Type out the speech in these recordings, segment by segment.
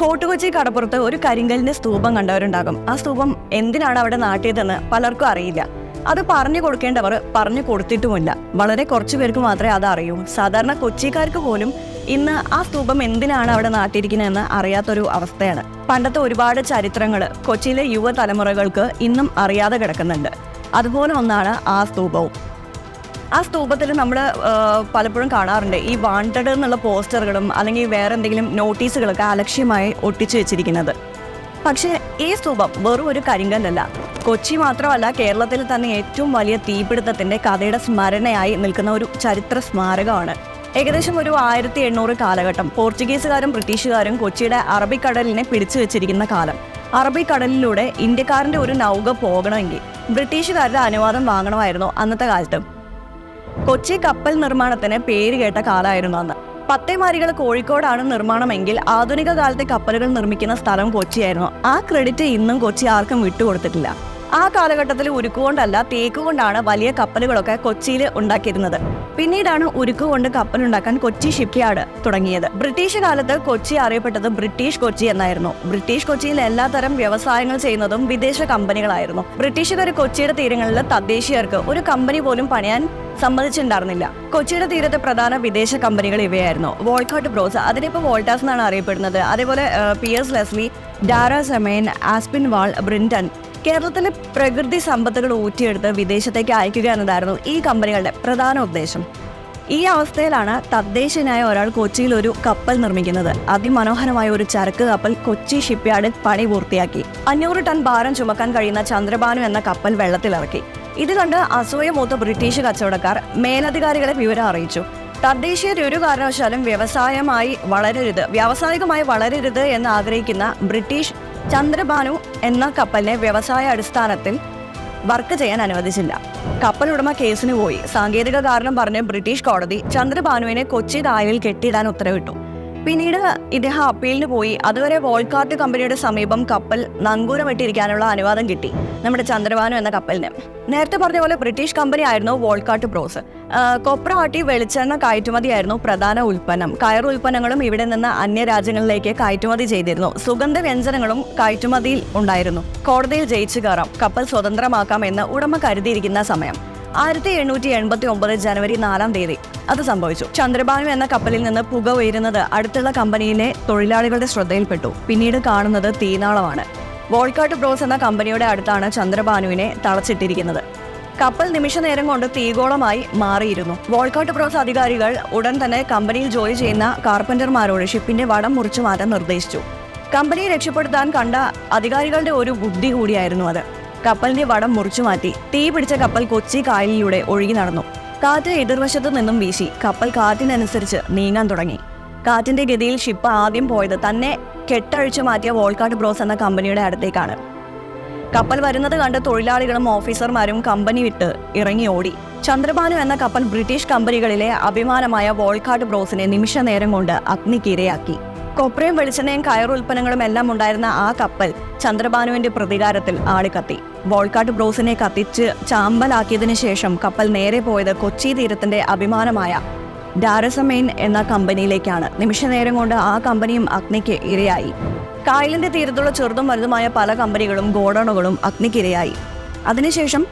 Fort Kochi കടപ്പുറത്ത് ഒരു കരിങ്കലിന്റെ സ്തൂപം കണ്ടവരുണ്ടാകും. ആ സ്തൂപം എന്തിനാണ് അവിടെ നാട്ടിയതെന്ന് പലർക്കും അറിയില്ല. അത് പറഞ്ഞു കൊടുക്കേണ്ടവർ പറഞ്ഞു കൊടുത്തിട്ടുമില്ല. വളരെ കുറച്ചു പേർക്ക് മാത്രമേ അത് അറിയൂ. സാധാരണ കൊച്ചിക്കാർക്ക് പോലും ഇന്ന് ആ സ്തൂപം എന്തിനാണ് അവിടെ നാട്ടിയിരിക്കുന്നതെന്ന് അറിയാത്തൊരു അവസ്ഥയാണ്. പണ്ടത്തെ ഒരുപാട് ചരിത്രങ്ങൾ കൊച്ചിയിലെ യുവതലമുറകൾക്ക് ഇന്നും അറിയാതെ കിടക്കുന്നുണ്ട്. അതുപോലെ ഒന്നാണ് ആ സ്തൂപവും. ആ സ്തൂപത്തിൽ നമ്മൾ പലപ്പോഴും കാണാറുണ്ട് ഈ വാണ്ടഡ് എന്നുള്ള പോസ്റ്ററുകളും അല്ലെങ്കിൽ വേറെ എന്തെങ്കിലും നോട്ടീസുകളൊക്കെ അലക്ഷ്യമായി ഒട്ടിച്ചു വെച്ചിരിക്കുന്നത്. പക്ഷേ ഈ സ്തൂപം വെറും ഒരു കരിങ്കല്ലല്ല. കൊച്ചി മാത്രമല്ല, കേരളത്തിൽ തന്നെ ഏറ്റവും വലിയ തീപിടുത്തത്തിന്റെ കഥയുടെ സ്മരണയായി നിൽക്കുന്ന ഒരു ചരിത്ര സ്മാരകമാണ്. ഏകദേശം ഒരു 1800 കാലഘട്ടം പോർച്ചുഗീസുകാരും ബ്രിട്ടീഷുകാരും കൊച്ചിയുടെ അറബിക്കടലിനെ പിടിച്ചു വെച്ചിരിക്കുന്ന കാലം. അറബിക്കടലിലൂടെ ഇന്ത്യക്കാരൻ്റെ ഒരു നൗക പോകണമെങ്കിൽ ബ്രിട്ടീഷുകാരുടെ അനുവാദം വാങ്ങണമായിരുന്നു അന്നത്തെ കാലത്ത്. കൊച്ചി കപ്പൽ നിർമ്മാണത്തിന് പേര് കേട്ട കാലമായിരുന്നു അന്ന്. പത്തേമാരികൾ കോഴിക്കോടാണ് നിർമ്മാണമെങ്കിൽ ആധുനിക കാലത്തെ കപ്പലുകൾ നിർമ്മിക്കുന്ന സ്ഥലം കൊച്ചിയായിരുന്നു. ആ ക്രെഡിറ്റ് ഇന്നും കൊച്ചി ആർക്കും വിട്ടുകൊടുത്തിട്ടില്ല. ആ കാലഘട്ടത്തിൽ ഉരുക്കുകൊണ്ടല്ല, തേക്കുകൊണ്ടാണ് വലിയ കപ്പലുകളൊക്കെ കൊച്ചിയിൽ ഉണ്ടാക്കിയിരുന്നത്. പിന്നീടാണ് ഉരുക്കുകൊണ്ട് കപ്പലുണ്ടാക്കാൻ കൊച്ചി ഷിപ്പ്യാർഡ് തുടങ്ങിയത്. ബ്രിട്ടീഷ് കാലത്ത് കൊച്ചി അറിയപ്പെട്ടത് ബ്രിട്ടീഷ് കൊച്ചി എന്നായിരുന്നു. ബ്രിട്ടീഷ് കൊച്ചിയിൽ എല്ലാത്തരം വ്യവസായങ്ങൾ ചെയ്യുന്നതും വിദേശ കമ്പനികളായിരുന്നു. ബ്രിട്ടീഷുകാർ കൊച്ചിയുടെ തീരങ്ങളിൽ തദ്ദേശീയർക്ക് ഒരു കമ്പനി പോലും പണിയാൻ സമ്മതിച്ചിട്ടുണ്ടായിരുന്നില്ല. കൊച്ചിയുടെ തീരത്തെ പ്രധാന വിദേശ കമ്പനികൾ ഇവയായിരുന്നു. വോൾക്കാട്ട് ബ്രോസ്, അതിനിപ്പോൾ വോൾട്ടാസ് എന്നാണ് അറിയപ്പെടുന്നത്. അതേപോലെ പിയേഴ്സ് ലെസ്ലി, ഡാരാ സെമൈൻ, ആസ്പിൻ വാൾ, ബ്രിൻറ്റൺ. കേരളത്തിലെ പ്രകൃതി സമ്പത്തുകൾ ഊറ്റിയെടുത്ത് വിദേശത്തേക്ക് അയക്കുക എന്നതായിരുന്നു ഈ കമ്പനികളുടെ പ്രധാന ഉദ്ദേശം. ഈ അവസ്ഥയിലാണ് തദ്ദേശീയനായ ഒരാൾ കൊച്ചിയിൽ ഒരു കപ്പൽ നിർമ്മിക്കുന്നത്. അതിമനോഹരമായ ഒരു ചരക്ക് കപ്പൽ കൊച്ചി ഷിപ്പ്യാർഡിൽ പണി പൂർത്തിയാക്കി. 500 ടൺ ഭാരം ചുമക്കാൻ കഴിയുന്ന ചന്ദ്രഭാനു എന്ന കപ്പൽ വെള്ളത്തിലിറക്കി. ഇത് കണ്ട് അസൂയ മൂത്ത ബ്രിട്ടീഷ് കച്ചവടക്കാർ മേലധികാരികളെ വിവരം അറിയിച്ചു. തദ്ദേശീയർ ഒരു കാരണവശാലും വ്യാവസായികമായി വളരരുത് എന്ന് ആഗ്രഹിക്കുന്ന ബ്രിട്ടീഷ് ചന്ദ്രഭാനു എന്ന കപ്പലിനെ വ്യവസായ അടിസ്ഥാനത്തിൽ വർക്ക് ചെയ്യാൻ അനുവദിച്ചില്ല. കപ്പൽ ഉടമ കേസിന് പോയി. സാങ്കേതിക കാരണം പറഞ്ഞ് ബ്രിട്ടീഷ് കോടതി ചന്ദ്രഭാനുവിനെ കൊച്ചി കായലിൽ കെട്ടിയിടാൻ ഉത്തരവിട്ടു. പിന്നീട് ഇദ്ദേഹം അപ്പീലിന് പോയി. അതുവരെ വോൾക്കാട്ട് കമ്പനിയുടെ സമീപം കപ്പൽ നങ്കൂരമിട്ടിരിക്കാനുള്ള അനുവാദം കിട്ടി നമ്മുടെ ചന്ദ്രഭാനു എന്ന കപ്പലിന്. നേരത്തെ പറഞ്ഞ പോലെ ബ്രിട്ടീഷ് കമ്പനി ആയിരുന്നു വോൾക്കാട്ട് ബ്രോസ്. കൊപ്ര ആട്ടി വെളിച്ചെണ്ണ കയറ്റുമതിയായിരുന്നു പ്രധാന ഉൽപ്പന്നം. കയർ ഉൽപ്പന്നങ്ങളും ഇവിടെ നിന്ന് അന്യരാജ്യങ്ങളിലേക്ക് കയറ്റുമതി ചെയ്തിരുന്നു. സുഗന്ധ വ്യഞ്ജനങ്ങളും കയറ്റുമതിയിൽ ഉണ്ടായിരുന്നു. കോടതിയിൽ ജയിച്ചു കയറാം, കപ്പൽ സ്വതന്ത്രമാക്കാം എന്ന് ഉടമ കരുതിയിരിക്കുന്ന സമയം 1889 ജനുവരി 4-ാം തീയതി അത് സംഭവിച്ചു. ചന്ദ്രഭാനു എന്ന കപ്പലിൽ നിന്ന് പുക ഉയരുന്നത് അടുത്തുള്ള കമ്പനിയിലെ തൊഴിലാളികളുടെ ശ്രദ്ധയിൽപ്പെട്ടു. പിന്നീട് കാണുന്നത് തീനാളമാണ്. വോൾക്കാട്ട് ബ്രോസ് എന്ന കമ്പനിയുടെ അടുത്താണ് ചന്ദ്രഭാനുവിനെ തളച്ചിട്ടിരിക്കുന്നത്. കപ്പൽ നിമിഷ നേരം കൊണ്ട് തീഗോളമായി മാറിയിരുന്നു. വോൾക്കാട്ട് ബ്രോസ് അധികാരികൾ ഉടൻ തന്നെ കമ്പനിയിൽ ജോലി ചെയ്യുന്ന കാർപ്പന്റർമാരോട് ഷിപ്പിന്റെ വടം മുറിച്ചു മാറ്റാൻ നിർദ്ദേശിച്ചു. കമ്പനിയെ രക്ഷപ്പെടുത്താൻ കണ്ട അധികാരികളുടെ ഒരു ബുദ്ധി കൂടിയായിരുന്നു അത്. കപ്പലിന്റെ വടം മുറിച്ചു മാറ്റി. തീ പിടിച്ച കപ്പൽ കൊച്ചി കായലിലൂടെ ഒഴുകി നടന്നു. കാറ്റ് എതിർവശത്തു നിന്നും വീശി. കപ്പൽ കാറ്റിനനുസരിച്ച് നീങ്ങാൻ തുടങ്ങി. കാറ്റിന്റെ ഗതിയിൽ ഷിപ്പ് ആദ്യം പോയത് തന്നെ കെട്ടഴിച്ചു മാറ്റിയ വോൾക്കാട്ട് ബ്രോസ് എന്ന കമ്പനിയുടെ അടുത്തേക്കാണ്. കപ്പൽ വരുന്നത് കണ്ട് തൊഴിലാളികളും ഓഫീസർമാരും കമ്പനി വിട്ട് ഇറങ്ങി ഓടി. ചന്ദ്രഭാനു എന്ന കപ്പൽ ബ്രിട്ടീഷ് കമ്പനികളിലെ അഭിമാനമായ വോൾക്കാട്ട് ബ്രോസിനെ നിമിഷ നേരം കൊണ്ട് അഗ്നിക്കിരയാക്കി. കൊപ്രയും വെളിച്ചെണ്ണയും കയർ ഉൽപ്പന്നങ്ങളും എല്ലാം ഉണ്ടായിരുന്ന ആ കപ്പൽ ചന്ദ്രഭാനുവിന്റെ പ്രതികാരത്തിൽ ആളിക്കത്തി. വോൾക്കാട്ട് ബ്രോസിനെ കത്തിച്ച് ചാമ്പലാക്കിയതിനു ശേഷം കപ്പൽ നേരെ പോയത് കൊച്ചി തീരത്തിന്റെ അഭിമാനമായ ഡാരസമെയിൻ എന്ന കമ്പനിയിലേക്കാണ്. നിമിഷനേരം കൊണ്ട് ആ കമ്പനിയും അഗ്നിക്ക് ഇരയായി. കായലിന്റെ തീരത്തുള്ള ചെറുതും വലുതുമായ പല കമ്പനികളും ഗോഡൌണുകളും അഗ്നിക്കിരയായി. അതിനുശേഷം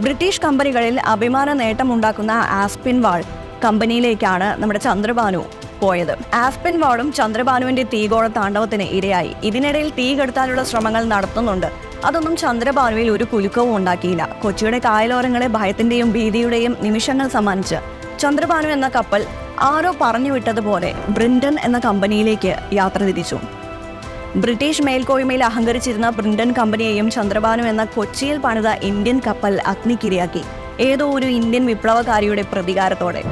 ബ്രിട്ടീഷ് കമ്പനികളിൽ അഭിമാന നേട്ടമുണ്ടാക്കുന്ന ആസ്പിൻ വാൾ കമ്പനിയിലേക്കാണ് നമ്മുടെ ചന്ദ്രഭാനു പോയത്. ആസ്പിൻ വാളും ചന്ദ്രഭാനുവിന്റെ തീഗോള താണ്ഡവത്തിന് ഇരയായി. ഇതിനിടയിൽ തീ കെടുത്താനുള്ള ശ്രമങ്ങൾ നടത്തുന്നുണ്ട്. അതൊന്നും ചന്ദ്രഭാനുവിൽ ഒരു കുലുക്കവും ഉണ്ടാക്കിയില്ല. കൊച്ചിയുടെ കായലോരങ്ങളെ ഭയത്തിന്റെയും ഭീതിയുടെയും നിമിഷങ്ങൾ സമ്മാനിച്ച് ചന്ദ്രഭാനു എന്ന കപ്പൽ ആരോ പറഞ്ഞു വിട്ടതുപോലെ ബ്രിൻറ്റൺ എന്ന കമ്പനിയിലേക്ക് യാത്ര തിരിച്ചു. ബ്രിട്ടീഷ് മേൽക്കോയ്മയിൽ അഹങ്കരിച്ചിരുന്ന ബ്രിൻറ്റൺ കമ്പനിയെയും ചന്ദ്രഭാനു എന്ന കൊച്ചിയിൽ പണിത ഇന്ത്യൻ കപ്പൽ അഗ്നിക്കിരയാക്കി. ഏതോ ഒരു ഇന്ത്യൻ വിപ്ലവകാരിയുടെ പ്രതികാരത്തോടെ.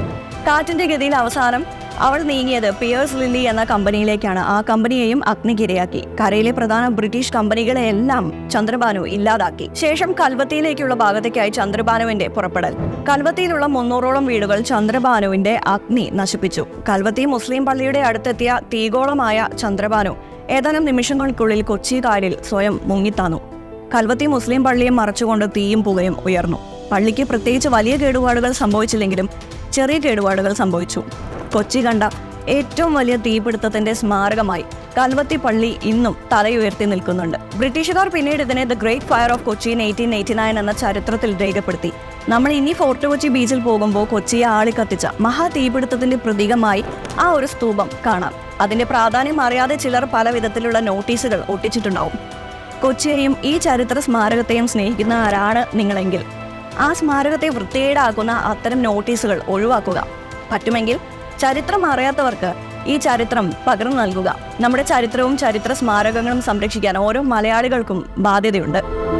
കാറ്റിന്റെ ഗതിയിൽ അവസാനം അവൾ നീങ്ങിയത് പിയേഴ്സ് ലില്ലി എന്ന കമ്പനിയിലേക്കാണ്. ആ കമ്പനിയെയും അഗ്നിക്കിരയാക്കി. കരയിലെ പ്രധാന ബ്രിട്ടീഷ് കമ്പനികളെയെല്ലാം ചന്ദ്രഭാനു ഇല്ലാതാക്കി. ശേഷം കൽവത്തിയിലേക്കുള്ള ഭാഗത്തേക്കായി ചന്ദ്രഭാനുവിന്റെ പുറപ്പെടൽ. കൽവത്തിയിലുള്ള 300ഓളം വീടുകൾ ചന്ദ്രഭാനുവിന്റെ അഗ്നി നശിപ്പിച്ചു. കൽവത്തി മുസ്ലിം പള്ളിയുടെ അടുത്തെത്തിയ തീഗോളമായ ചന്ദ്രഭാനു ഏതാനും നിമിഷങ്ങൾക്കുള്ളിൽ കൊച്ചി കായലിൽ സ്വയം മുങ്ങിത്താന്നു. കൽവത്തി മുസ്ലിം പള്ളിയെ മറച്ചുകൊണ്ട് തീയും പുകയും ഉയർന്നു. പള്ളിക്ക് പ്രത്യേകിച്ച് വലിയ കേടുപാടുകൾ സംഭവിച്ചില്ലെങ്കിലും ചെറിയ കേടുപാടുകൾ സംഭവിച്ചു. കൊച്ചി കണ്ട ഏറ്റവും വലിയ തീപിടുത്തത്തിന്റെ സ്മാരകമായി കൽവത്തി പള്ളി ഇന്നും തലയുയർത്തി നിൽക്കുന്നുണ്ട്. ബ്രിട്ടീഷുകാർ പിന്നീട് ഇതിനെ the great fire of Kochi 1889 എന്ന ചരിത്രത്തിൽ രേഖപ്പെടുത്തി. നമ്മൾ ഇനി ഫോർട്ട് കൊച്ചി ബീച്ചിൽ പോകുമ്പോൾ കൊച്ചിയെ ആളിക്കത്തിച്ച മഹാ തീപിടുത്തത്തിന്റെ പ്രതീകമായി ആ ഒരു സ്തൂപം കാണാം. അതിന്റെ പ്രാധാന്യം അറിയാതെ ചിലർ പല വിധത്തിലുള്ള നോട്ടീസുകൾ ഒട്ടിച്ചിട്ടുണ്ടാവും. കൊച്ചിയെയും ഈ ചരിത്ര സ്മാരകത്തെയും സ്നേഹിക്കുന്ന ആരാണ് നിങ്ങളെങ്കിൽ ആ സ്മാരകത്തെ വൃത്തികേടാക്കുന്ന അത്തരം നോട്ടീസുകൾ ഒഴിവാക്കുക. പറ്റുമെങ്കിൽ ചരിത്രം അറിയാത്തവർക്ക് ഈ ചരിത്രം പകർന്നു നൽകുക. നമ്മുടെ ചരിത്രവും ചരിത്ര സ്മാരകങ്ങളും സംരക്ഷിക്കാൻ ഓരോ മലയാളികൾക്കും ബാധ്യതയുണ്ട്.